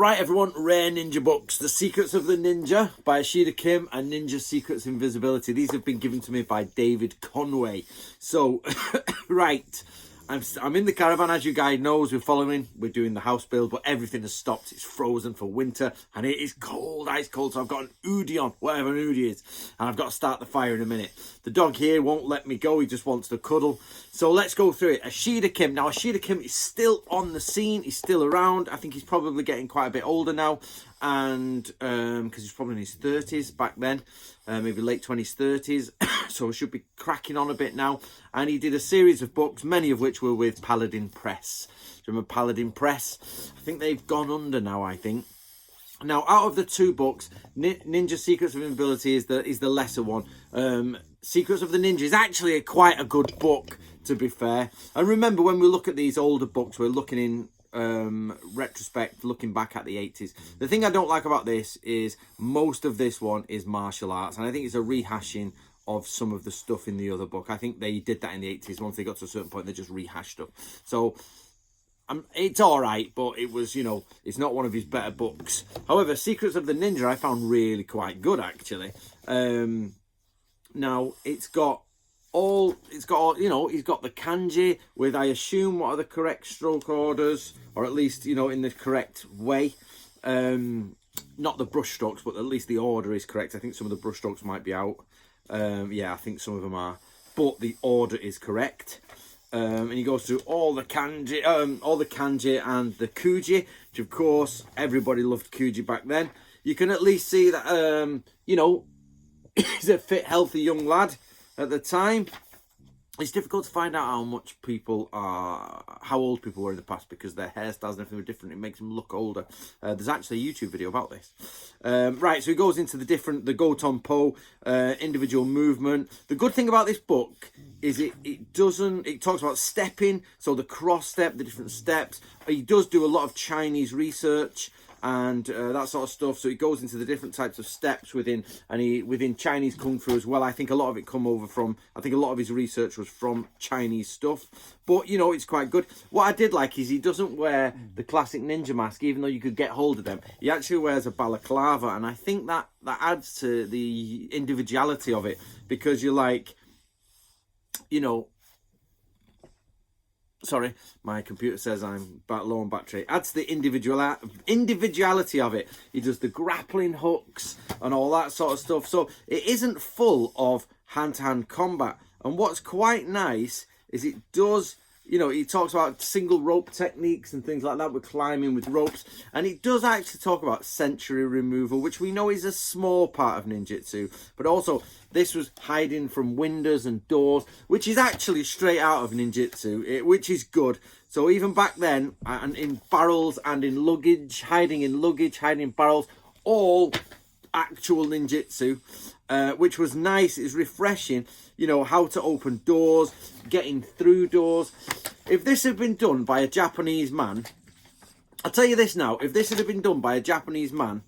Right, everyone, Rare Ninja books. The Secrets of the Ninja by Ashida Kim and Ninja Secrets Invisibility. These have been given to me by David Conway. So, right, I'm in the caravan, as you guys knows. We're following, we're doing the house build, but everything has stopped. It's frozen for winter, and it is cold, ice cold. So I've got an Oodie on, whatever an Oodie is, and I've got to start the fire in a minute. The dog here won't let me go. He just wants to cuddle. So let's go through it. Ashida Kim. Now, Ashida Kim is still on the scene. He's still around. I think he's probably getting quite a bit older now, and because he's probably in his 30s back then, maybe late 20s, 30s. So he should be cracking on a bit now. And he did a series of books, many of which were with Paladin Press. Do you remember Paladin Press? I think they've gone under now, I think. Now, out of the two books, Ninja Secrets of Invisibility is the lesser one. Secrets of the Ninja is actually quite a good book, to be fair. And remember, when we look at these older books, we're looking in retrospect, looking back at the 80s. The thing I don't like about this is most of this one is martial arts, and I think it's a rehashing of some of the stuff in the other book. I think they did that in the 80s. Once they got to a certain point, they just rehashed stuff. So it's all right, but it was, you know, it's not one of his better books. However, Secrets of the Ninja I found really quite good, actually. Now it's got all, you know, he's got the kanji with, I assume, what are the correct stroke orders, or at least, you know, in the correct way. Not the brush strokes, but at least the order is correct. I think some of the brush strokes might be out. Yeah, I think some of them are, but the order is correct. And he goes through all the kanji and the kuji, which of course everybody loved kuji back then. You can at least see that, you know, he's a fit, healthy young lad at the time. It's difficult to find out how old people were in the past, because their hairstyles and everything were different. It makes them look older. There's actually a YouTube video about this. Right, so he goes into the Goton Po, individual movement. The good thing about this book is it talks about stepping, so the cross step, the different steps. He does do a lot of Chinese research and that sort of stuff. So he goes into the different types of steps within Chinese Kung Fu as well. I think a lot of it come over from, I think a lot of his research was from Chinese stuff. But, you know, it's quite good. What I did like is he doesn't wear the classic ninja mask, even though you could get hold of them. He actually wears a balaclava, and I think that adds to the individuality of it, because you're like, you know, sorry, my computer says I'm low on battery. Adds the individuality of it. He does the grappling hooks and all that sort of stuff. So it isn't full of hand-to-hand combat. And what's quite nice is it does, you know, he talks about single rope techniques and things like that with climbing with ropes. And it does actually talk about sensory removal, which we know is a small part of ninjutsu. But also, this was hiding from windows and doors, which is actually straight out of ninjutsu, which is good. So even back then, and in barrels and in luggage, hiding in barrels, all actual ninjutsu, which was nice. It's refreshing, you know, how to open doors, getting through doors. If this had been done by a Japanese man, I'll tell you this now, if this had been done by a Japanese man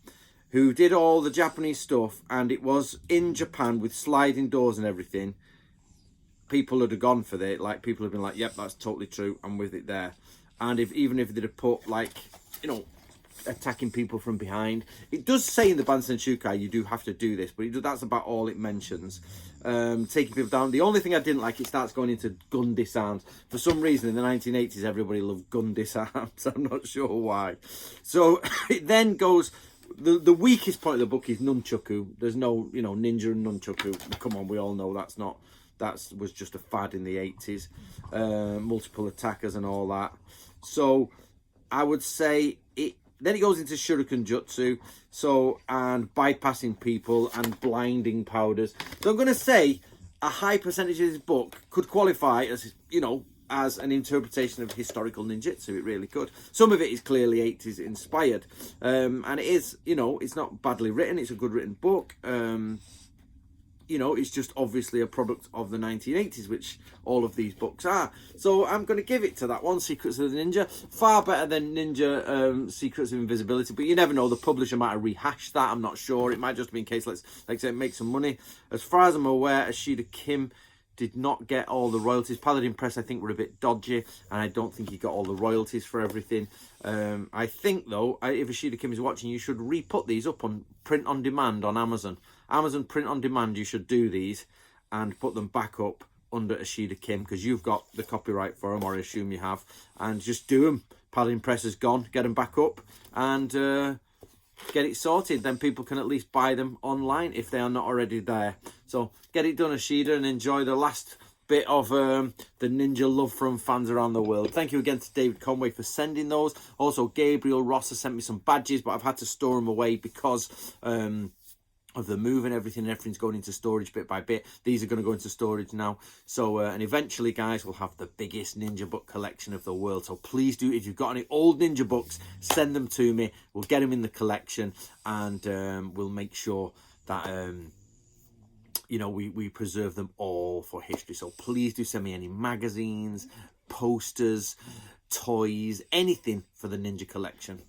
who did all the Japanese stuff, and it was in Japan with sliding doors and everything, people would have gone for it. Like, people have been like, yep, that's totally true, I'm with it there. And even if they'd have put, like, you know, attacking people from behind. It does say in the Bansen Shukai you do have to do this, but that's about all it mentions. Taking people down. The only thing I didn't like, it starts going into gun disarms. For some reason in the 1980s everybody loved gun disarms. I'm not sure why. So it then goes, the weakest point of the book is nunchaku. There's no, you know, ninja and nunchaku. Come on, we all know that was just a fad in the 80s. Multiple attackers and all that. So I would say it. Then it goes into shuriken jutsu, and bypassing people and blinding powders. So I'm going to say a high percentage of this book could qualify as, you know, as an interpretation of historical ninjutsu. It really could. Some of it is clearly 80s inspired, and it is, you know, it's not badly written. It's a good written book. You know, it's just obviously a product of the 1980s, which all of these books are. So I'm going to give it to that one, Secrets of the Ninja. Far better than Ninja Secrets of Invisibility, but you never know. The publisher might have rehashed that. I'm not sure. It might just be in case, like I say, make some money. As far as I'm aware, Ashida Kim did not get all the royalties. Paladin Press, I think, were a bit dodgy, and I don't think he got all the royalties for everything. I think, though, if Ashida Kim is watching, you should re-put these up on print on demand on Amazon. Amazon print on demand, you should do these and put them back up under Ashida Kim, because you've got the copyright for them, or I assume you have, and just do them. Paladin Press is gone, get them back up, and get it sorted. Then people can at least buy them online if they are not already there. So get it done, Ashida, and enjoy the last bit of the Ninja love from fans around the world. Thank you again to David Conway for sending those. Also, Gabriel Ross has sent me some badges, but I've had to store them away because of the move and everything's going into storage bit by bit. These are going to go into storage now. So, and eventually, guys, we'll have the biggest Ninja book collection of the world. So please do, if you've got any old Ninja books, send them to me. We'll get them in the collection, and we'll make sure that, you know, we preserve them all for history. So please do send me any magazines, posters, toys, anything for the Ninja collection.